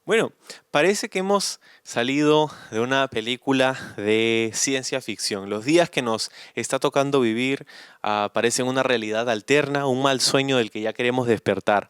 Bueno, parece que hemos salido de una película de ciencia ficción. Los días que nos está tocando vivir parecen una realidad alterna, un mal sueño del que ya queremos despertar.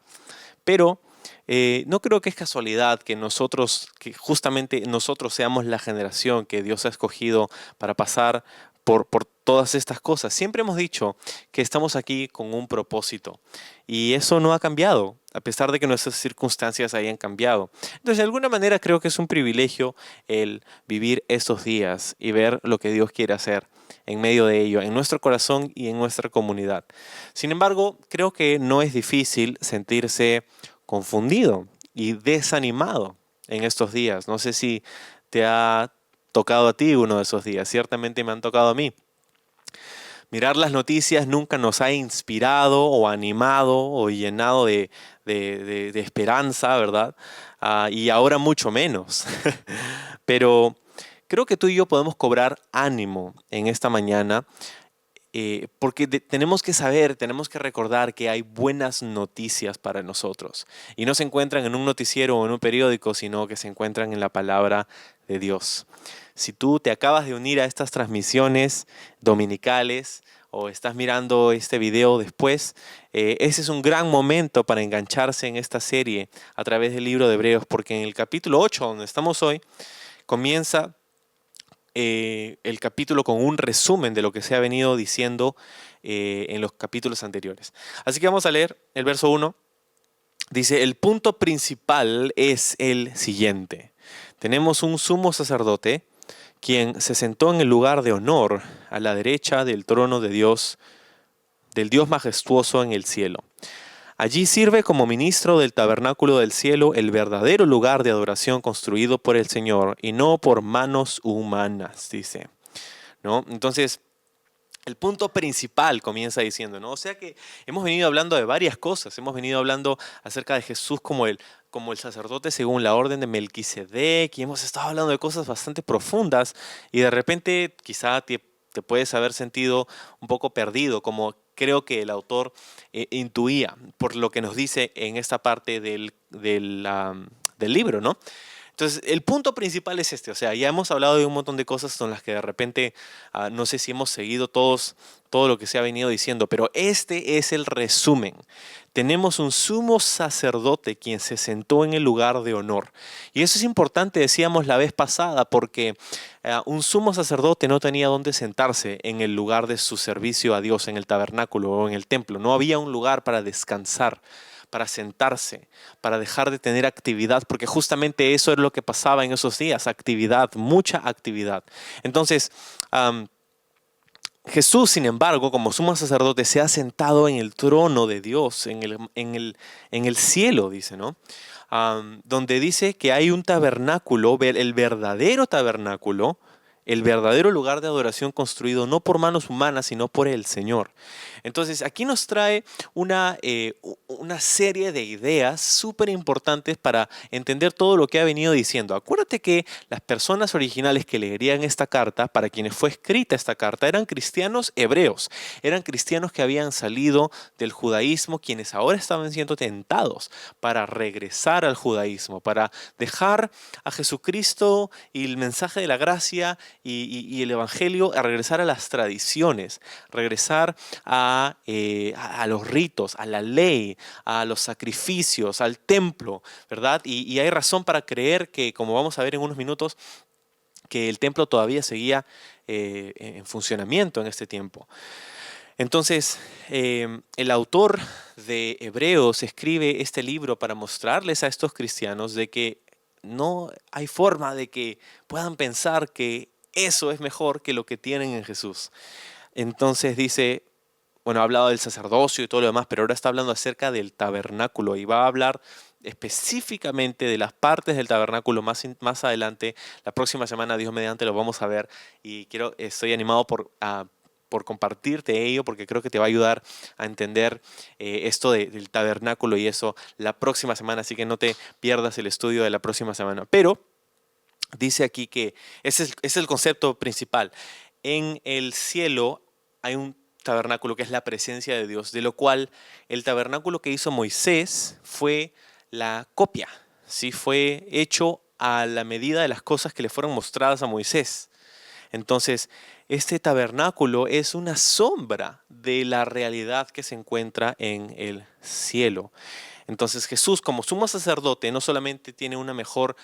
Pero no creo que es casualidad que nosotros, que justamente nosotros seamos la generación que Dios ha escogido para pasar por todas estas cosas. Siempre hemos dicho que estamos aquí con un propósito y eso no ha cambiado, a pesar de que nuestras circunstancias hayan cambiado. Entonces, de alguna manera creo que es un privilegio el vivir estos días y ver lo que Dios quiere hacer en medio de ello, en nuestro corazón y en nuestra comunidad. Sin embargo, creo que no es difícil sentirse confundido y desanimado en estos días. No sé si te ha tocado a ti uno de esos días. Ciertamente me han tocado a mí. Mirar las noticias nunca nos ha inspirado o animado o llenado de esperanza, ¿verdad? Y ahora mucho menos. Pero creo que tú y yo podemos cobrar ánimo en esta mañana porque tenemos que saber, tenemos que recordar que hay buenas noticias para nosotros. Y no se encuentran en un noticiero o en un periódico, sino que se encuentran en la palabra de Dios. Si tú te acabas de unir a estas transmisiones dominicales o estás mirando este video después, ese es un gran momento para engancharse en esta serie a través del libro de Hebreos, porque en el capítulo 8, donde estamos hoy, comienza el capítulo con un resumen de lo que se ha venido diciendo en los capítulos anteriores. Así que vamos a leer el verso 1. Dice, el punto principal es el siguiente. Tenemos un sumo sacerdote quien se sentó en el lugar de honor a la derecha del trono de Dios, del Dios majestuoso en el cielo. Allí sirve como ministro del tabernáculo del cielo, el verdadero lugar de adoración construido por el Señor y no por manos humanas, dice, ¿no? Entonces, el punto principal comienza diciendo, ¿no? O sea que hemos venido hablando de varias cosas, hemos venido hablando acerca de Jesús como el sacerdote según la orden de Melquisedec, y hemos estado hablando de cosas bastante profundas, y de repente quizá te puedes haber sentido un poco perdido, como creo que el autor intuía por lo que nos dice en esta parte del libro, ¿no? Entonces, el punto principal es este, o sea, ya hemos hablado de un montón de cosas con las que de repente no sé si hemos seguido todo lo que se ha venido diciendo, pero este es el resumen. Tenemos un sumo sacerdote quien se sentó en el lugar de honor. Y eso es importante, decíamos la vez pasada, porque un sumo sacerdote no tenía dónde sentarse en el lugar de su servicio a Dios, en el tabernáculo o en el templo. No había un lugar para descansar, para sentarse, para dejar de tener actividad, porque justamente eso es lo que pasaba en esos días, actividad, mucha actividad. Entonces, Jesús, sin embargo, como sumo sacerdote, se ha sentado en el trono de Dios, en el cielo, dice, ¿no? Donde dice que hay un tabernáculo, el verdadero lugar de adoración construido no por manos humanas, sino por el Señor. Entonces, aquí nos trae una serie de ideas súper importantes para entender todo lo que ha venido diciendo. Acuérdate que las personas originales que leerían esta carta, para quienes fue escrita esta carta, eran cristianos hebreos, eran cristianos que habían salido del judaísmo, quienes ahora estaban siendo tentados para regresar al judaísmo, para dejar a Jesucristo y el mensaje de la gracia y el Evangelio, a regresar a las tradiciones, regresar a los ritos, a la ley, a los sacrificios, al templo, ¿verdad? Y hay razón para creer que, como vamos a ver en unos minutos, que el templo todavía seguía en funcionamiento en este tiempo. Entonces, el autor de Hebreos escribe este libro para mostrarles a estos cristianos de que no hay forma de que puedan pensar que eso es mejor que lo que tienen en Jesús. Entonces dice, bueno, ha hablado del sacerdocio y todo lo demás, pero ahora está hablando acerca del tabernáculo y va a hablar específicamente de las partes del tabernáculo más adelante. La próxima semana, Dios mediante, lo vamos a ver y estoy animado por compartirte ello porque creo que te va a ayudar a entender esto del tabernáculo y eso la próxima semana, así que no te pierdas el estudio de la próxima semana. Pero dice aquí que ese es el concepto principal. En el cielo hay un tabernáculo que es la presencia de Dios, de lo cual el tabernáculo que hizo Moisés fue la copia, sí fue hecho a la medida de las cosas que le fueron mostradas a Moisés. Entonces, este tabernáculo es una sombra de la realidad que se encuentra en el cielo. Entonces Jesús, como sumo sacerdote, no solamente tiene una mejor,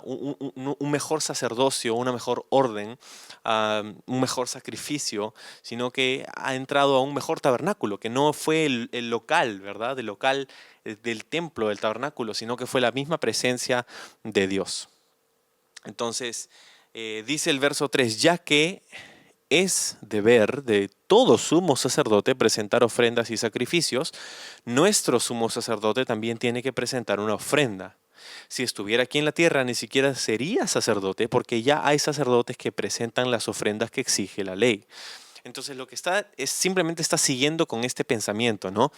un mejor sacerdocio, una mejor orden, un mejor sacrificio, sino que ha entrado a un mejor tabernáculo, que no fue el local, ¿verdad? El local del templo, del tabernáculo, sino que fue la misma presencia de Dios. Entonces, dice el verso 3, ya que es deber de todo sumo sacerdote presentar ofrendas y sacrificios, nuestro sumo sacerdote también tiene que presentar una ofrenda. Si estuviera aquí en la tierra, ni siquiera sería sacerdote, porque ya hay sacerdotes que presentan las ofrendas que exige la ley. Entonces lo que está es simplemente está siguiendo con este pensamiento, ¿no?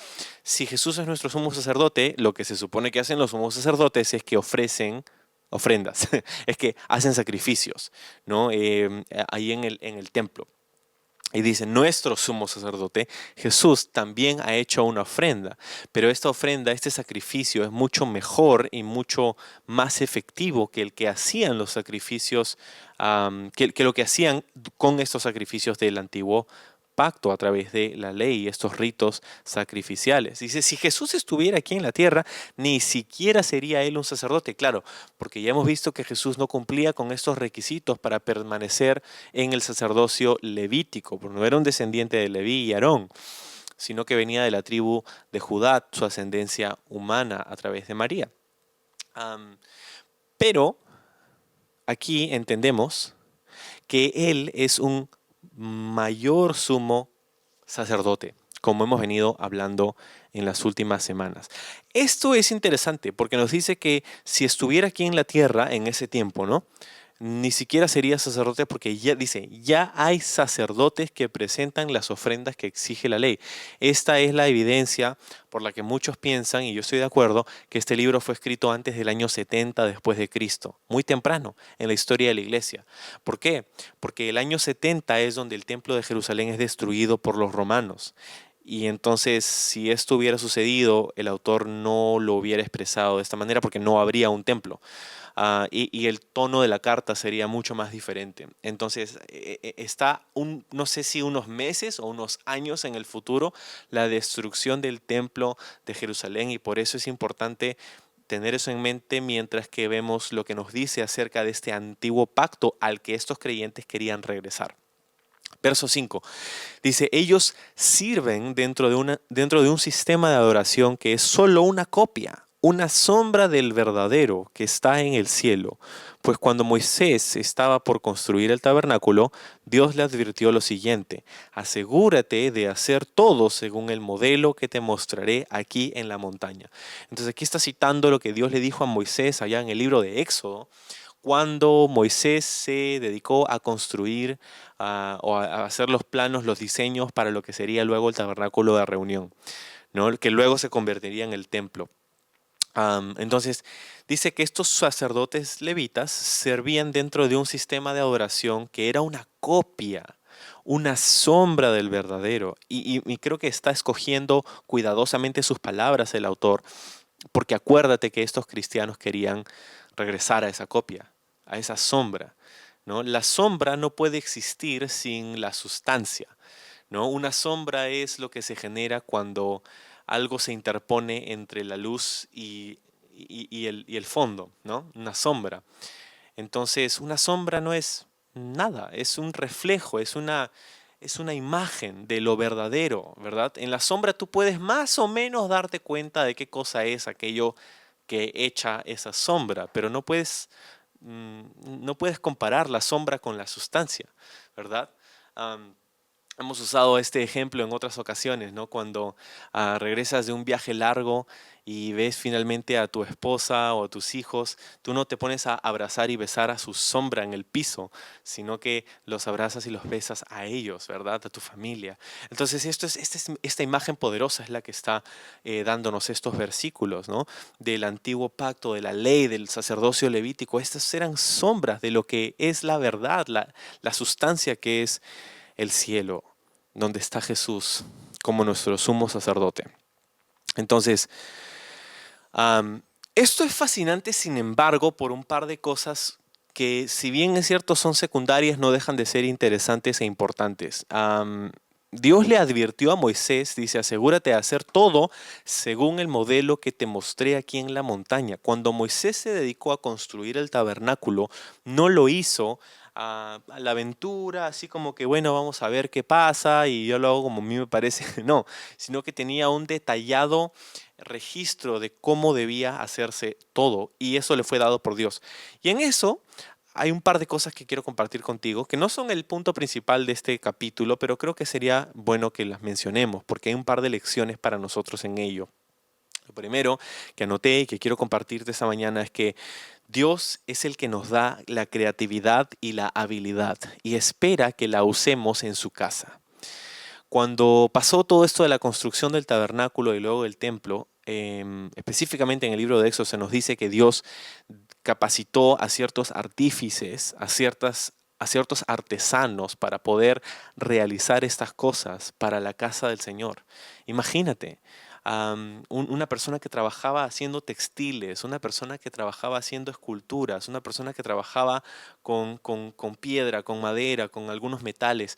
Si Jesús es nuestro sumo sacerdote, lo que se supone que hacen los sumos sacerdotes es que ofrecen ofrendas, es que hacen sacrificios, ¿no? Ahí en el templo. Y dice, nuestro sumo sacerdote, Jesús, también ha hecho una ofrenda, pero esta ofrenda, este sacrificio es mucho mejor y mucho más efectivo que el que hacían los sacrificios, que lo que hacían con estos sacrificios del antiguo pacto a través de la ley y estos ritos sacrificiales. Dice, si Jesús estuviera aquí en la tierra, ni siquiera sería él un sacerdote, claro, porque ya hemos visto que Jesús no cumplía con estos requisitos para permanecer en el sacerdocio levítico, porque no era un descendiente de Leví y Aarón, sino que venía de la tribu de Judá, su ascendencia humana a través de María. Pero aquí entendemos que Él es un mayor sumo sacerdote, como hemos venido hablando en las últimas semanas. Esto es interesante porque nos dice que si estuviera aquí en la tierra en ese tiempo, ¿no? Ni siquiera sería sacerdote porque ya dice, ya hay sacerdotes que presentan las ofrendas que exige la ley. Esta es la evidencia por la que muchos piensan, y yo estoy de acuerdo, que este libro fue escrito antes del año 70 después de Cristo, muy temprano en la historia de la iglesia. ¿Por qué? Porque el año 70 es donde el templo de Jerusalén es destruido por los romanos. Y entonces, si esto hubiera sucedido, el autor no lo hubiera expresado de esta manera porque no habría un templo. Y el tono de la carta sería mucho más diferente. Entonces, está, no sé si unos meses o unos años en el futuro, la destrucción del templo de Jerusalén, y por eso es importante tener eso en mente mientras que vemos lo que nos dice acerca de este antiguo pacto al que estos creyentes querían regresar. Verso 5 dice, ellos sirven dentro de un sistema de adoración que es solo una copia, una sombra del verdadero que está en el cielo. Pues cuando Moisés estaba por construir el tabernáculo, Dios le advirtió lo siguiente, asegúrate de hacer todo según el modelo que te mostraré aquí en la montaña. Entonces aquí está citando lo que Dios le dijo a Moisés allá en el libro de Éxodo, cuando Moisés se dedicó a construir o a hacer los planos, los diseños para lo que sería luego el tabernáculo de reunión, ¿no? Que luego se convertiría en el templo. Entonces, dice que estos sacerdotes levitas servían dentro de un sistema de adoración que era una copia, una sombra del verdadero. Y creo que está escogiendo cuidadosamente sus palabras el autor, porque acuérdate que estos cristianos querían regresar a esa copia, a esa sombra, ¿no? La sombra no puede existir sin la sustancia, ¿no? Una sombra es lo que se genera cuando algo se interpone entre la luz y el fondo, ¿no? Una sombra. Entonces, una sombra no es nada, es un reflejo, es una imagen de lo verdadero, ¿verdad? En la sombra tú puedes más o menos darte cuenta de qué cosa es aquello que echa esa sombra, pero no puedes comparar la sombra con la sustancia, ¿verdad? Hemos usado este ejemplo en otras ocasiones, ¿no? Cuando regresas de un viaje largo y ves finalmente a tu esposa o a tus hijos, tú no te pones a abrazar y besar a su sombra en el piso, sino que los abrazas y los besas a ellos, ¿verdad? A tu familia. Entonces, esta imagen poderosa es la que está dándonos estos versículos, ¿no? Del antiguo pacto, de la ley, del sacerdocio levítico. Estas eran sombras de lo que es la verdad, la sustancia que es el cielo, donde está Jesús como nuestro sumo sacerdote. Entonces, Esto es fascinante, sin embargo, por un par de cosas que, si bien es cierto son secundarias, no dejan de ser interesantes e importantes. Dios le advirtió a Moisés, dice, asegúrate de hacer todo según el modelo que te mostré aquí en la montaña. Cuando Moisés se dedicó a construir el tabernáculo, no lo hizo a la aventura, así como que, bueno, vamos a ver qué pasa y yo lo hago como a mí me parece. No, sino que tenía un detallado registro de cómo debía hacerse todo y eso le fue dado por Dios. Y en eso hay un par de cosas que quiero compartir contigo que no son el punto principal de este capítulo, pero creo que sería bueno que las mencionemos porque hay un par de lecciones para nosotros en ello. Lo primero que anoté y que quiero compartirte esta mañana es que Dios es el que nos da la creatividad y la habilidad y espera que la usemos en su casa. Cuando pasó todo esto de la construcción del tabernáculo y luego del templo, específicamente en el libro de Éxodo se nos dice que Dios capacitó a ciertos artífices, a ciertos artesanos para poder realizar estas cosas para la casa del Señor. Imagínate, una persona que trabajaba haciendo textiles, una persona que trabajaba haciendo esculturas, una persona que trabajaba con piedra, con madera, con algunos metales.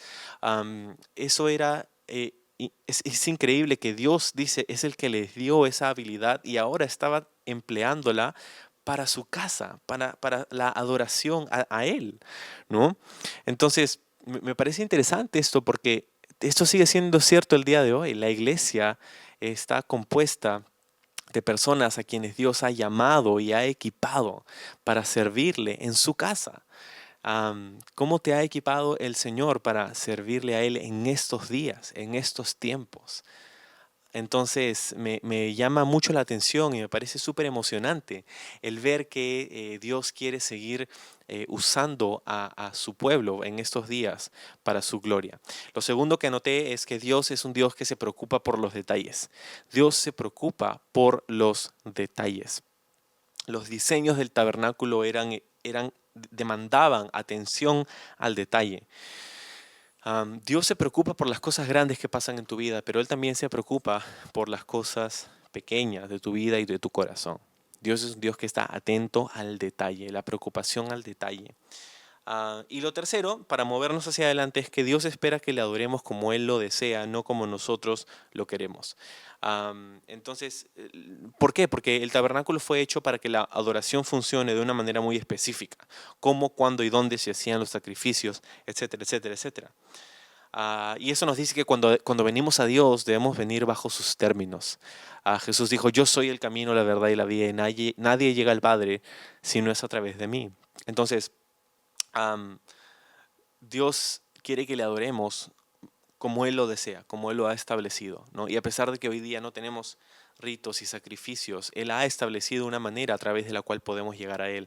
Eso era... es increíble que Dios dice, es el que les dio esa habilidad y ahora estaba empleándola para su casa, para la adoración a Él, ¿no? Entonces, me parece interesante esto porque esto sigue siendo cierto el día de hoy. La iglesia está compuesta de personas a quienes Dios ha llamado y ha equipado para servirle en su casa. ¿Cómo te ha equipado el Señor para servirle a Él en estos días, en estos tiempos? Entonces me llama mucho la atención y me parece súper emocionante el ver que Dios quiere seguir usando a su pueblo en estos días para su gloria. Lo segundo que anoté es que Dios es un Dios que se preocupa por los detalles. Dios se preocupa por los detalles. Los diseños del tabernáculo demandaban atención al detalle. Dios se preocupa por las cosas grandes que pasan en tu vida, pero Él también se preocupa por las cosas pequeñas de tu vida y de tu corazón. Dios es un Dios que está atento al detalle, la preocupación al detalle. Y lo tercero, para movernos hacia adelante, es que Dios espera que le adoremos como Él lo desea, no como nosotros lo queremos. Entonces, ¿por qué? Porque el tabernáculo fue hecho para que la adoración funcione de una manera muy específica. Cómo, cuándo y dónde se hacían los sacrificios, etcétera, etcétera, etcétera. Y eso nos dice que cuando venimos a Dios debemos venir bajo sus términos. Jesús dijo, yo soy el camino, la verdad y la vida, y nadie llega al Padre si no es a través de mí. Entonces, Dios quiere que le adoremos como Él lo desea, como Él lo ha establecido, ¿no? Y a pesar de que hoy día no tenemos ritos y sacrificios, Él ha establecido una manera a través de la cual podemos llegar a Él.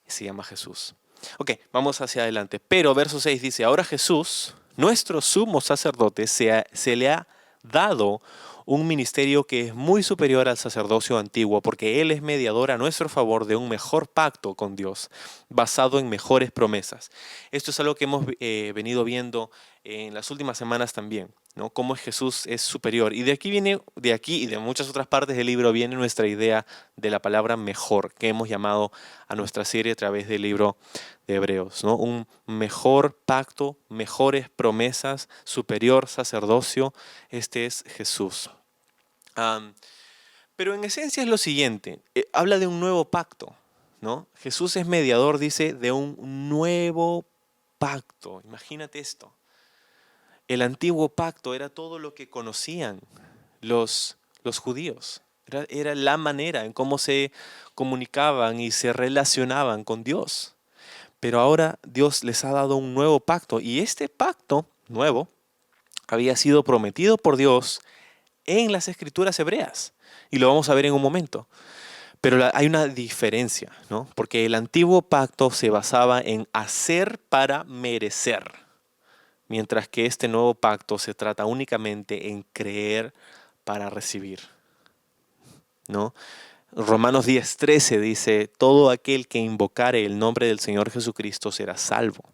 Se llama Jesús. Ok, vamos hacia adelante. Pero verso 6 dice, ahora Jesús, nuestro sumo sacerdote, se le ha dado un ministerio que es muy superior al sacerdocio antiguo, porque Él es mediador a nuestro favor de un mejor pacto con Dios, basado en mejores promesas. Esto es algo que hemos venido viendo en las últimas semanas también, ¿no? Cómo Jesús es superior. Y de aquí y de muchas otras partes del libro viene nuestra idea de la palabra mejor, que hemos llamado a nuestra serie a través del libro de Hebreos, ¿no? Un mejor pacto, mejores promesas, superior sacerdocio. Este es Jesús. Pero en esencia es lo siguiente, habla de un nuevo pacto, ¿no? Jesús es mediador, dice, de un nuevo pacto. Imagínate esto. El antiguo pacto era todo lo que conocían los judíos. Era la manera en cómo se comunicaban y se relacionaban con Dios. Pero ahora Dios les ha dado un nuevo pacto y este pacto nuevo había sido prometido por Dios en las escrituras hebreas. Y lo vamos a ver en un momento. Pero hay una diferencia, ¿no? Porque el antiguo pacto se basaba en hacer para merecer, mientras que este nuevo pacto se trata únicamente en creer para recibir, ¿no? Romanos 10:13 dice, todo aquel que invocare el nombre del Señor Jesucristo será salvo.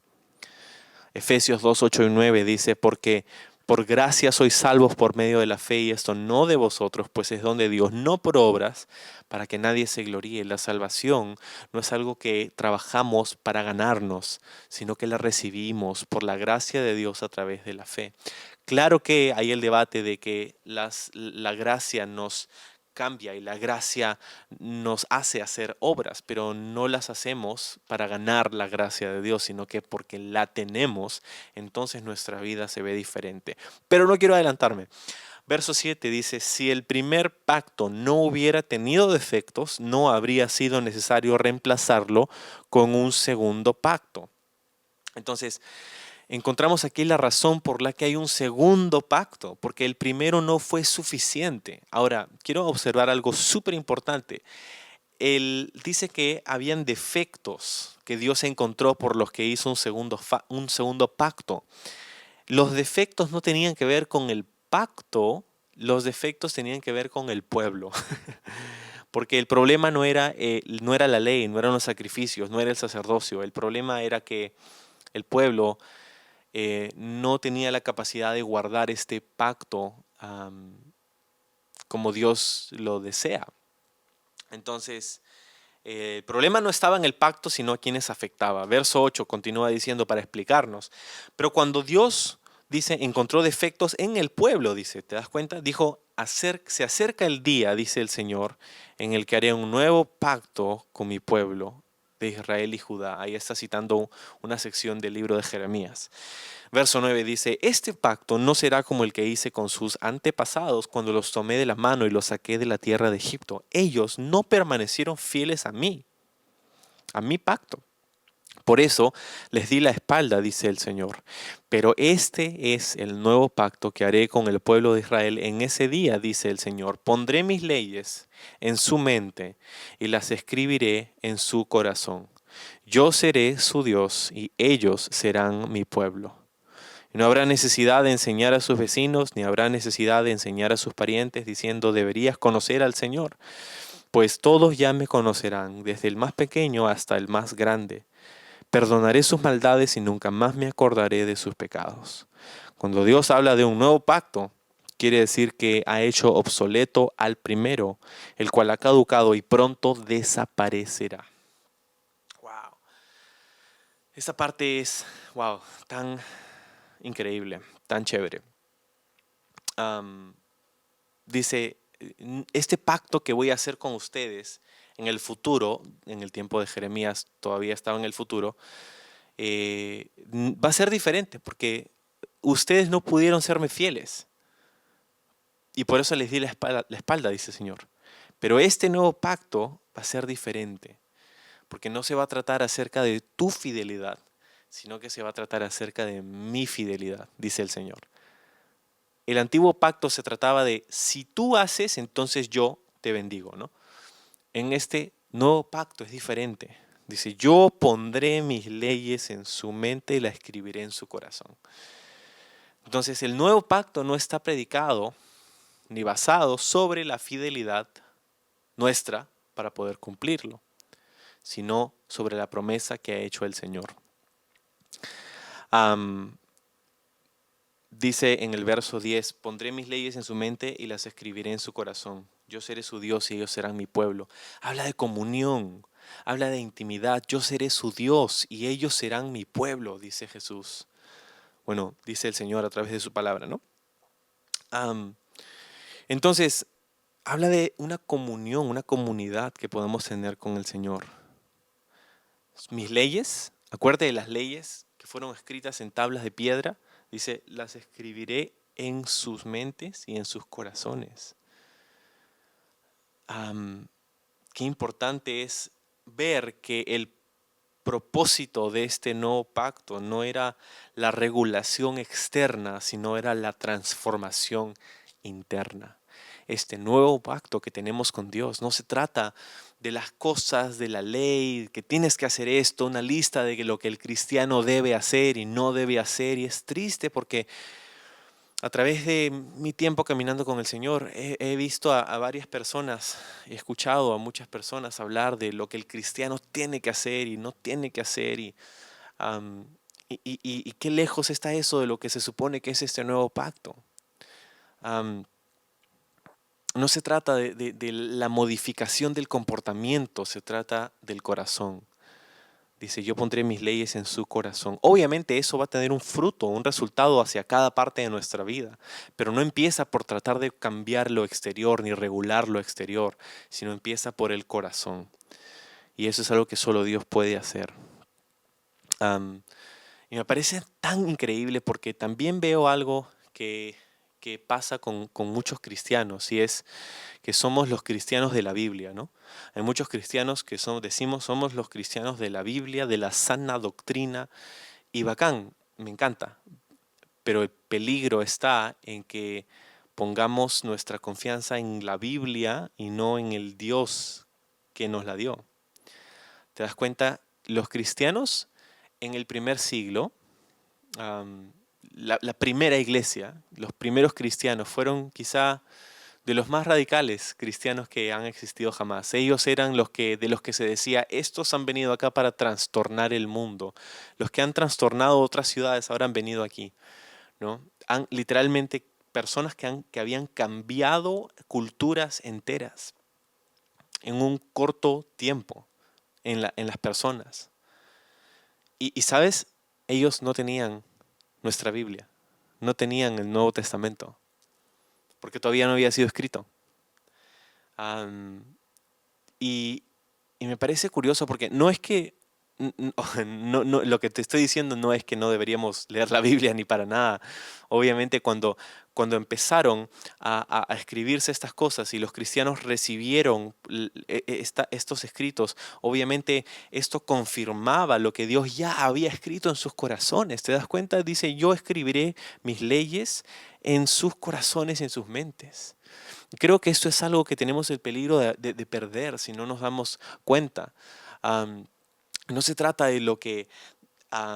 Efesios 2:8 y 9 dice, porque Por gracia sois salvos por medio de la fe, y esto no de vosotros, pues es don de Dios, no por obras, para que nadie se gloríe. La salvación no es algo que trabajamos para ganarnos, sino que la recibimos por la gracia de Dios a través de la fe. Claro que hay el debate de que la gracia nos cambia y la gracia nos hace hacer obras, pero no las hacemos para ganar la gracia de Dios, sino que porque la tenemos, entonces nuestra vida se ve diferente. Pero no quiero adelantarme. Verso 7 dice, si el primer pacto no hubiera tenido defectos, no habría sido necesario reemplazarlo con un segundo pacto. Entonces, encontramos aquí la razón por la que hay un segundo pacto, porque el primero no fue suficiente. Ahora, quiero observar algo súper importante. Él dice que habían defectos que Dios encontró por los que hizo un segundo pacto. Los defectos no tenían que ver con el pacto, los defectos tenían que ver con el pueblo. Porque el problema no era la ley, no eran los sacrificios, no era el sacerdocio. El problema era que el pueblo no tenía la capacidad de guardar este pacto como Dios lo desea. Entonces, el problema no estaba en el pacto, sino a quienes afectaba. Verso 8 continúa diciendo para explicarnos. Pero cuando Dios, dice, encontró defectos en el pueblo, dice, ¿te das cuenta? Dijo, se acerca el día, dice el Señor, en el que haré un nuevo pacto con mi pueblo de Israel y Judá. Ahí está citando una sección del libro de Jeremías. Verso 9 dice, este pacto no será como el que hice con sus antepasados cuando los tomé de la mano y los saqué de la tierra de Egipto. Ellos no permanecieron fieles a mi pacto. Por eso les di la espalda, dice el Señor. Pero este es el nuevo pacto que haré con el pueblo de Israel en ese día, dice el Señor. Pondré mis leyes en su mente y las escribiré en su corazón. Yo seré su Dios y ellos serán mi pueblo. No habrá necesidad de enseñar a sus vecinos, ni habrá necesidad de enseñar a sus parientes diciendo deberías conocer al Señor, pues todos ya me conocerán, desde el más pequeño hasta el más grande. Perdonaré sus maldades y nunca más me acordaré de sus pecados. Cuando Dios habla de un nuevo pacto, quiere decir que ha hecho obsoleto al primero, el cual ha caducado y pronto desaparecerá. Wow. Esta parte es, wow, tan increíble, tan chévere. Dice, este pacto que voy a hacer con ustedes en el futuro, en el tiempo de Jeremías todavía estaba en el futuro, va a ser diferente porque ustedes no pudieron serme fieles y por eso les di la espalda, dice el Señor. Pero este nuevo pacto va a ser diferente porque no se va a tratar acerca de tu fidelidad, sino que se va a tratar acerca de mi fidelidad, dice el Señor. El antiguo pacto se trataba de si tú haces, entonces yo te bendigo, ¿no? En este nuevo pacto es diferente. Dice, yo pondré mis leyes en su mente y las escribiré en su corazón. Entonces el nuevo pacto no está predicado ni basado sobre la fidelidad nuestra para poder cumplirlo, sino sobre la promesa que ha hecho el Señor. Dice en el verso 10, pondré mis leyes en su mente y las escribiré en su corazón. Yo seré su Dios y ellos serán mi pueblo. Habla de comunión, habla de intimidad. Yo seré su Dios y ellos serán mi pueblo, dice Jesús. Bueno, dice el Señor a través de su palabra, ¿no? Entonces, habla de una comunión, una comunidad que podemos tener con el Señor. Mis leyes, acuérdate de las leyes que fueron escritas en tablas de piedra. Dice, las escribiré en sus mentes y en sus corazones. Qué importante es ver que el propósito de este nuevo pacto no era la regulación externa, sino era la transformación interna. Este nuevo pacto que tenemos con Dios no se trata de las cosas de la ley, que tienes que hacer esto, una lista de lo que el cristiano debe hacer y no debe hacer. Y es triste porque a través de mi tiempo caminando con el Señor, he visto a varias personas, he escuchado a muchas personas hablar de lo que el cristiano tiene que hacer y no tiene que hacer. Y qué lejos está eso de lo que se supone que es este nuevo pacto. Am, no se trata de la modificación del comportamiento, se trata del corazón. Dice, yo pondré mis leyes en su corazón. Obviamente eso va a tener un fruto, un resultado hacia cada parte de nuestra vida, pero no empieza por tratar de cambiar lo exterior ni regular lo exterior, sino empieza por el corazón. Y eso es algo que solo Dios puede hacer. Am, y me parece tan increíble porque también veo algo que pasa con muchos cristianos y es que somos los cristianos de la Biblia, ¿no? Hay muchos cristianos que decimos somos los cristianos de la Biblia, de la sana doctrina, y bacán, me encanta, pero el peligro está en que pongamos nuestra confianza en la Biblia y no en el Dios que nos la dio. ¿Te das cuenta? Los cristianos en el primer siglo, la primera iglesia, los primeros cristianos fueron quizá de los más radicales cristianos que han existido jamás. Ellos eran de los que se decía, estos han venido acá para trastornar el mundo. Los que han trastornado otras ciudades ahora han venido aquí, ¿no? Han literalmente personas que habían cambiado culturas enteras en un corto tiempo en las personas. ¿Sabes? Ellos no tenían nuestra Biblia, no tenían el Nuevo Testamento, porque todavía no había sido escrito. Am, y, y me parece curioso porque no es que, lo que te estoy diciendo no es que no deberíamos leer la Biblia ni para nada. Obviamente cuando empezaron a escribirse estas cosas y los cristianos recibieron estos escritos, obviamente esto confirmaba lo que Dios ya había escrito en sus corazones. ¿Te das cuenta? Dice, yo escribiré mis leyes en sus corazones y en sus mentes. Creo que esto es algo que tenemos el peligro de perder si no nos damos cuenta. Am, no se trata de lo que,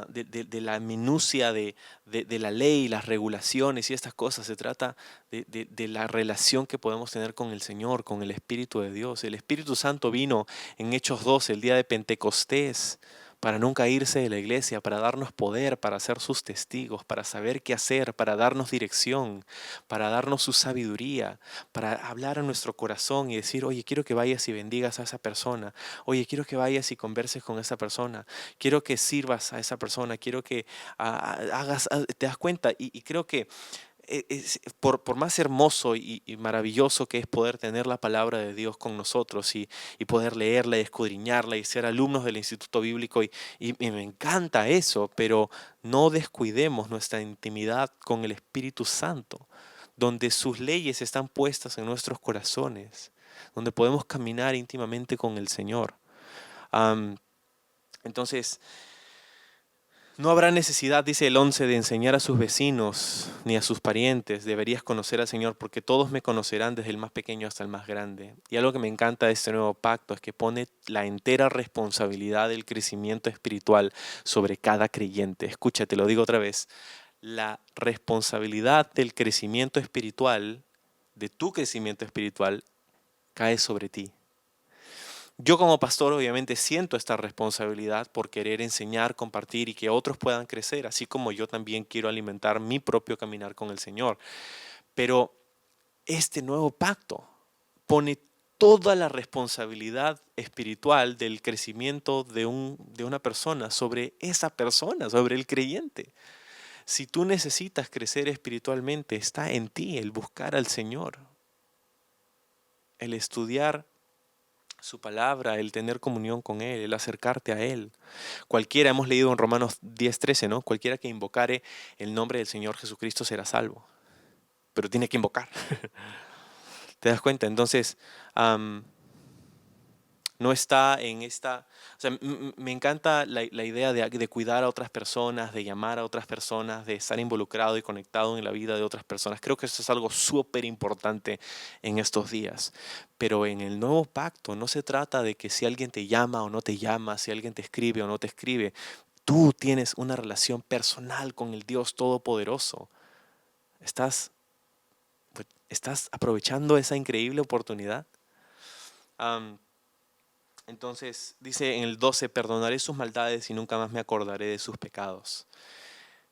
de la minucia de la ley, las regulaciones y estas cosas. Se trata de la relación que podemos tener con el Señor, con el Espíritu de Dios. El Espíritu Santo vino en Hechos 2, el día de Pentecostés, para nunca irse de la iglesia, para darnos poder, para ser sus testigos, para saber qué hacer, para darnos dirección, para darnos su sabiduría, para hablar a nuestro corazón y decir, oye, quiero que vayas y bendigas a esa persona, oye, quiero que vayas y converses con esa persona, quiero que sirvas a esa persona, quiero que te das cuenta y creo que por más hermoso y maravilloso que es poder tener la palabra de Dios con nosotros y poder leerla y escudriñarla y ser alumnos del Instituto Bíblico y me encanta eso, pero no descuidemos nuestra intimidad con el Espíritu Santo, donde sus leyes están puestas en nuestros corazones, donde podemos caminar íntimamente con el Señor. Am, entonces, no habrá necesidad, dice el 11, de enseñar a sus vecinos ni a sus parientes. Deberías conocer al Señor porque todos me conocerán desde el más pequeño hasta el más grande. Y algo que me encanta de este nuevo pacto es que pone la entera responsabilidad del crecimiento espiritual sobre cada creyente. Escúchate, lo digo otra vez. La responsabilidad del crecimiento espiritual, de tu crecimiento espiritual, cae sobre ti. Yo como pastor obviamente siento esta responsabilidad por querer enseñar, compartir y que otros puedan crecer, así como yo también quiero alimentar mi propio caminar con el Señor. Pero este nuevo pacto pone toda la responsabilidad espiritual del crecimiento de una persona sobre esa persona, sobre el creyente. Si tú necesitas crecer espiritualmente, está en ti el buscar al Señor, el estudiar su palabra, el tener comunión con Él, el acercarte a Él. Cualquiera, hemos leído en Romanos 10:13, ¿no? Cualquiera que invocare el nombre del Señor Jesucristo será salvo. Pero tiene que invocar. ¿Te das cuenta? Entonces, no está en esta... O sea, me encanta la idea de cuidar a otras personas, de llamar a otras personas, de estar involucrado y conectado en la vida de otras personas. Creo que eso es algo súper importante en estos días. Pero en el nuevo pacto no se trata de que si alguien te llama o no te llama, si alguien te escribe o no te escribe. Tú tienes una relación personal con el Dios Todopoderoso. ¿Estás aprovechando esa increíble oportunidad? Entonces dice en el 12, perdonaré sus maldades y nunca más me acordaré de sus pecados.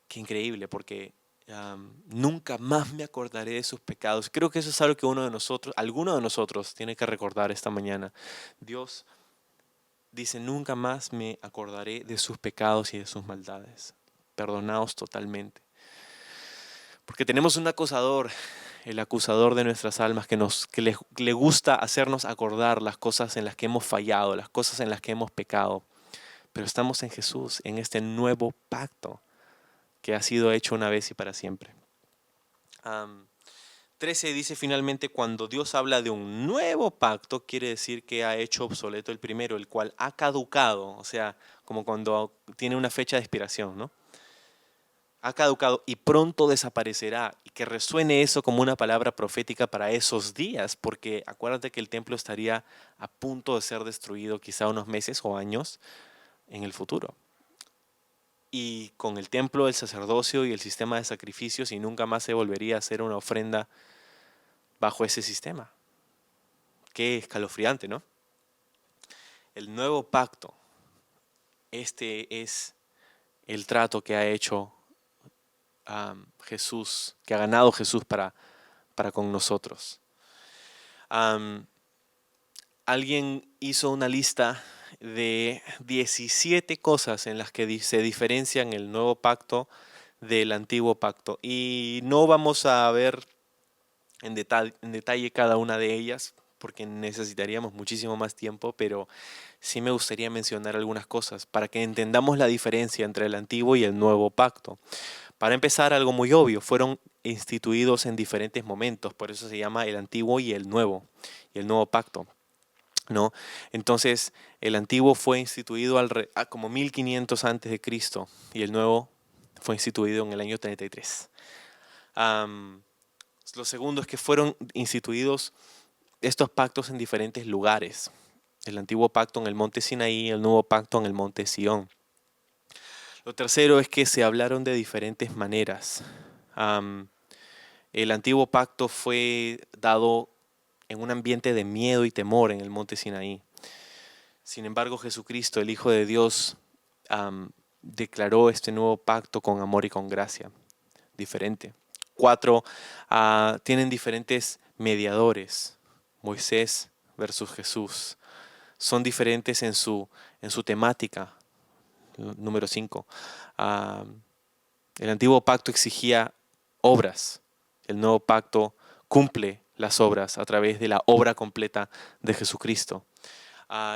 Qué increíble, porque nunca más me acordaré de sus pecados. Creo que eso es algo que alguno de nosotros tiene que recordar esta mañana. Dios dice, nunca más me acordaré de sus pecados y de sus maldades. Perdonaos totalmente. Porque tenemos un acusador, el acusador de nuestras almas, que le gusta hacernos acordar las cosas en las que hemos fallado, las cosas en las que hemos pecado. Pero estamos en Jesús, en este nuevo pacto que ha sido hecho una vez y para siempre. 13 dice finalmente, cuando Dios habla de un nuevo pacto, quiere decir que ha hecho obsoleto el primero, el cual ha caducado, o sea, como cuando tiene una fecha de expiración, ¿no? Ha caducado y pronto desaparecerá. Y que resuene eso como una palabra profética para esos días, porque acuérdate que el templo estaría a punto de ser destruido quizá unos meses o años en el futuro. Y con el templo, el sacerdocio y el sistema de sacrificios, y nunca más se volvería a hacer una ofrenda bajo ese sistema. Qué escalofriante, ¿no? El nuevo pacto, este es el trato que ha hecho Jesús, que ha ganado Jesús para con nosotros. Alguien hizo una lista de 17 cosas en las que se diferencian el nuevo pacto del antiguo pacto. Y no vamos a ver en detalle cada una de ellas, porque necesitaríamos muchísimo más tiempo, pero sí me gustaría mencionar algunas cosas para que entendamos la diferencia entre el antiguo y el nuevo pacto. Para empezar, algo muy obvio, fueron instituidos en diferentes momentos, por eso se llama el antiguo y el nuevo pacto, ¿no? Entonces, el antiguo fue instituido como 1500 antes de Cristo y el nuevo fue instituido en el año 33. Lo segundo es que fueron instituidos estos pactos en diferentes lugares. El antiguo pacto en el monte Sinaí, el nuevo pacto en el monte Sión. Lo tercero es que se hablaron de diferentes maneras. El antiguo pacto fue dado en un ambiente de miedo y temor en el monte Sinaí. Sin embargo, Jesucristo, el Hijo de Dios, declaró este nuevo pacto con amor y con gracia. Diferente. 4, tienen diferentes mediadores. Moisés versus Jesús. Son diferentes en su temática. Número 5. El antiguo pacto exigía obras. El nuevo pacto cumple las obras a través de la obra completa de Jesucristo.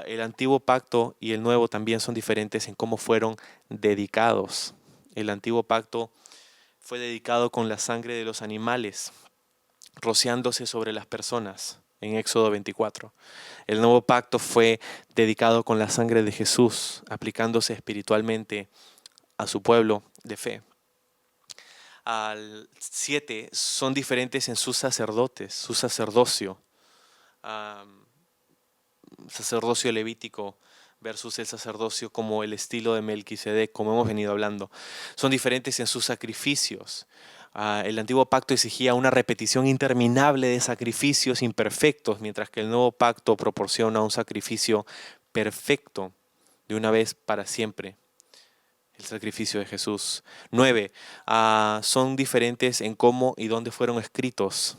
El antiguo pacto y el nuevo también son diferentes en cómo fueron dedicados. El antiguo pacto fue dedicado con la sangre de los animales, rociándose sobre las personas, en Éxodo 24. El nuevo pacto fue dedicado con la sangre de Jesús, aplicándose espiritualmente a su pueblo de fe. Al 7 son diferentes en sus sacerdotes, su sacerdocio. Sacerdocio levítico versus el sacerdocio como el estilo de Melquisedec, como hemos venido hablando. Son diferentes en sus sacrificios. El antiguo pacto exigía una repetición interminable de sacrificios imperfectos, mientras que el nuevo pacto proporciona un sacrificio perfecto de una vez para siempre. El sacrificio de Jesús. 9. Son diferentes en cómo y dónde fueron escritos.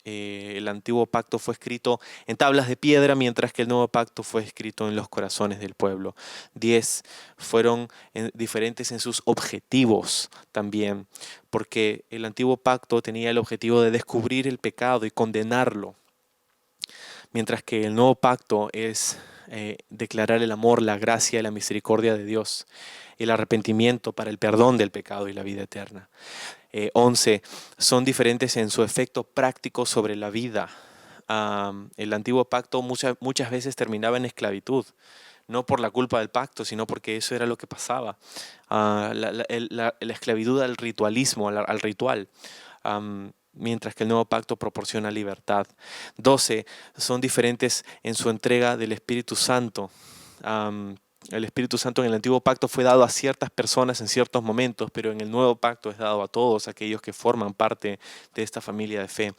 El antiguo pacto fue escrito en tablas de piedra, mientras que el nuevo pacto fue escrito en los corazones del pueblo. 10. Fueron diferentes en sus objetivos también, porque el antiguo pacto tenía el objetivo de descubrir el pecado y condenarlo, mientras que el nuevo pacto es declarar el amor, la gracia y la misericordia de Dios, el arrepentimiento para el perdón del pecado y la vida eterna. 11. Son diferentes en su efecto práctico sobre la vida. El antiguo pacto muchas veces terminaba en esclavitud, no por la culpa del pacto, sino porque eso era lo que pasaba. La esclavitud al ritualismo, al ritual. Mientras que el nuevo pacto proporciona libertad. 12. Son diferentes en su entrega del Espíritu Santo. El Espíritu Santo en el antiguo pacto fue dado a ciertas personas en ciertos momentos, pero en el nuevo pacto es dado a todos aquellos que forman parte de esta familia de fe.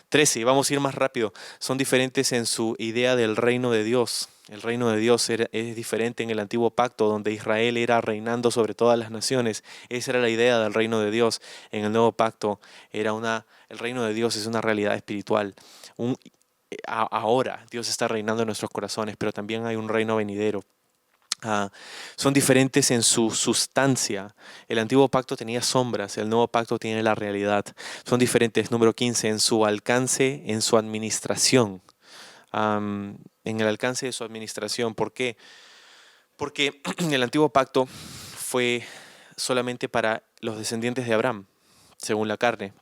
13, vamos a ir más rápido. Son diferentes en su idea del reino de Dios. El reino de Dios es diferente en el antiguo pacto, donde Israel era reinando sobre todas las naciones. Esa era la idea del reino de Dios. En el nuevo pacto el reino de Dios es una realidad espiritual. Ahora Dios está reinando en nuestros corazones, pero también hay un reino venidero. Son diferentes en su sustancia. El antiguo pacto tenía sombras, el nuevo pacto tiene la realidad. Son diferentes, número 15, en su alcance, en su administración. En el alcance de su administración. ¿Por qué? Porque el antiguo pacto fue solamente para los descendientes de Abraham, según la carne.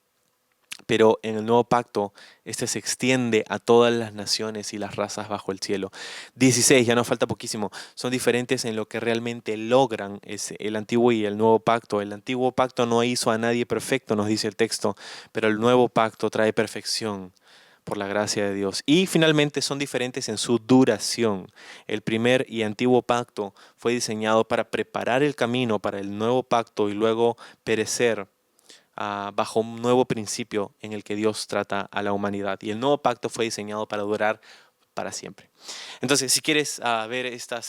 Pero en el nuevo pacto, este se extiende a todas las naciones y las razas bajo el cielo. 16, ya nos falta poquísimo. Son diferentes en lo que realmente logran el antiguo y el nuevo pacto. El antiguo pacto no hizo a nadie perfecto, nos dice el texto, pero el nuevo pacto trae perfección por la gracia de Dios. Y finalmente son diferentes en su duración. El primer y antiguo pacto fue diseñado para preparar el camino para el nuevo pacto y luego perecer bajo un nuevo principio en el que Dios trata a la humanidad. Y el nuevo pacto fue diseñado para durar para siempre. Entonces, si quieres ver esta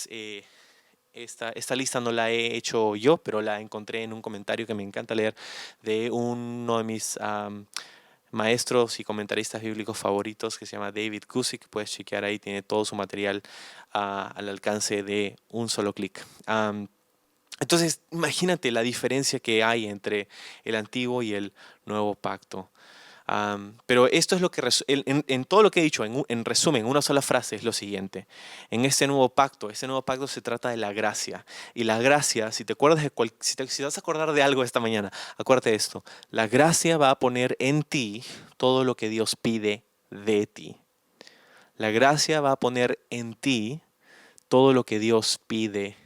lista no la he hecho yo, pero la encontré en un comentario que me encanta leer de uno de mis maestros y comentaristas bíblicos favoritos que se llama David Guzik. Puedes chequear ahí, tiene todo su material al alcance de un solo clic. Entonces, imagínate la diferencia que hay entre el antiguo y el nuevo pacto. Pero esto es lo que, en todo lo que he dicho, en resumen, en una sola frase, es lo siguiente. En este nuevo pacto se trata de la gracia. Y la gracia, si te acuerdas si vas a acordar de algo esta mañana, acuérdate de esto. La gracia va a poner en ti todo lo que Dios pide de ti. La gracia va a poner en ti todo lo que Dios pide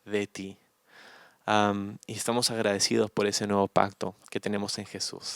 de ti. Y estamos agradecidos por ese nuevo pacto que tenemos en Jesús.